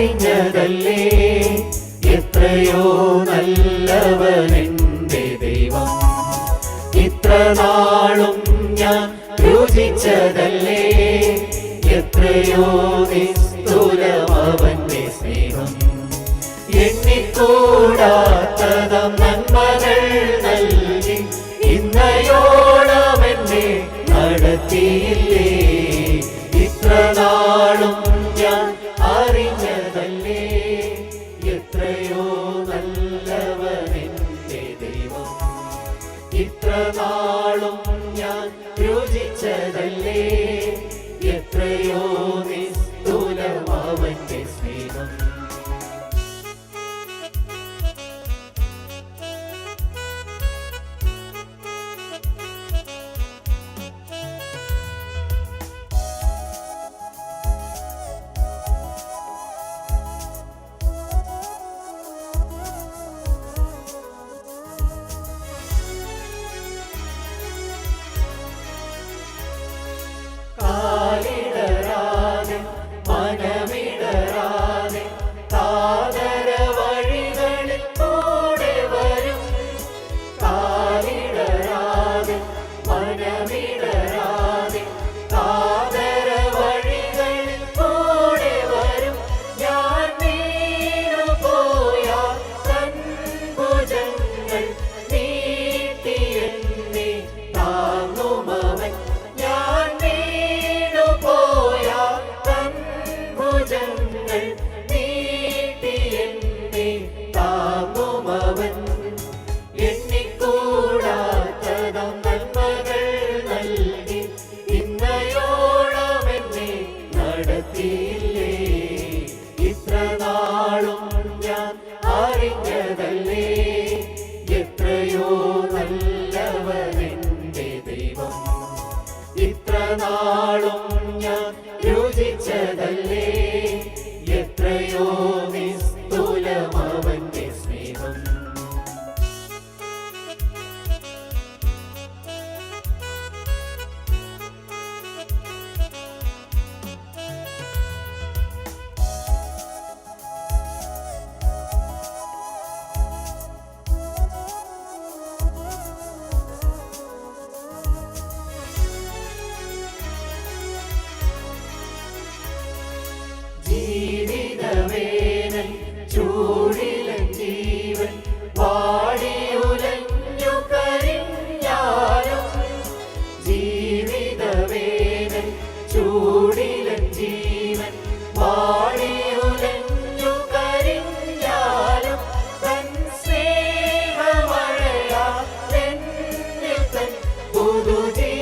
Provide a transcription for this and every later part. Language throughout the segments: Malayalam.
അറിഞ്ഞതല്ലേ എത്രയോ നല്ലവനെന്റെ ദൈവം. ഇത്ര നാളും ഞാൻ രുചിച്ചതല്ലേ എത്രയോ നിസ്തുലം അവന്റെ സ്നേഹം. എണ്ണിക്കൂടാത്തതം നന്മകൾ നൽകി ഇന്നയോളം എന്നെ നടത്തിയില്ലേ. ഇത്ര നാളും ഞാൻ അറിഞ്ഞതല്ലേ എത്രയോ നല്ലവനെന്റെ ദൈവം. ഇത്ര നാളും ഞാൻ രുചിച്ചതല്ലേ എത്രയോ നിസ്തുലം അവന്റെ സ്നേഹം. കാലിടരാതെ മനമിടരാതെ താതര വഴികളിൽ കൂടെ വരും. കാലിടരാതെ മനമിടരാതെ താതര വഴികളിൽ കൂടെ വരും. ഞാൻ വീണുപോയാൽ തൻ ഭുജങ്ങൾ നീട്ടി എന്നെ താങ്ങുമവൻ. എണ്ണിക്കൂടാത്തതം നന്മകൾ നൽകി ഇന്നയോളം എന്നെ നടത്തിയില്ലേ. ഇത്ര നാളും ഞാൻ അറിഞ്ഞതല്ലേ എത്രയോ നല്ലവനെന്റെ ദൈവം. ഇത്ര നാളും ഞാൻ രുചിച്ചതല്ലേ എത്രയോ നിസ്തുലം അവന്റെ സ്നേഹം. ജീവിതവേനൽ ചൂടിലൻ ജീവൻ വാടിയുലഞ്ഞു കരിഞ്ഞാലും. ജീവിതവേനൽ ചൂടിലൻ ജീവൻ വാടിയുലഞ്ഞു കരിഞ്ഞാലും തൻ സ്നേഹമഴയാൽ എന്നിൽ തൻ പുതുജീവനേകും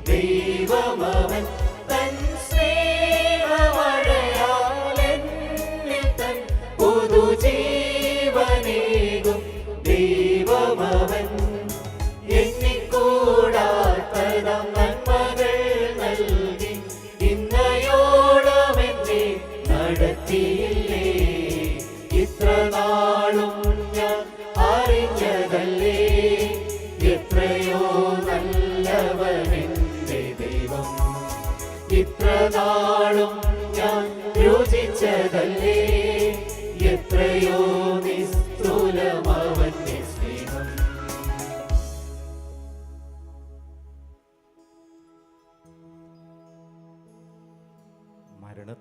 ദൈവമവൻ. തൻ പുതുജീവനേകും ദൈവമവൻ. എണ്ണിക്കൂടാത്തതം നന്മകൾ നൽകി ഇന്നയോളം എന്നെ നടത്തിയില്ലേ. ഇത്ര നാളും ഞാൻ അറിഞ്ഞതല്ലേ എത്രയോ നല്ലവനെന്റെ ദൈവം. ഇത്ര നാളും ഞാൻ രുചിച്ചതല്ലേ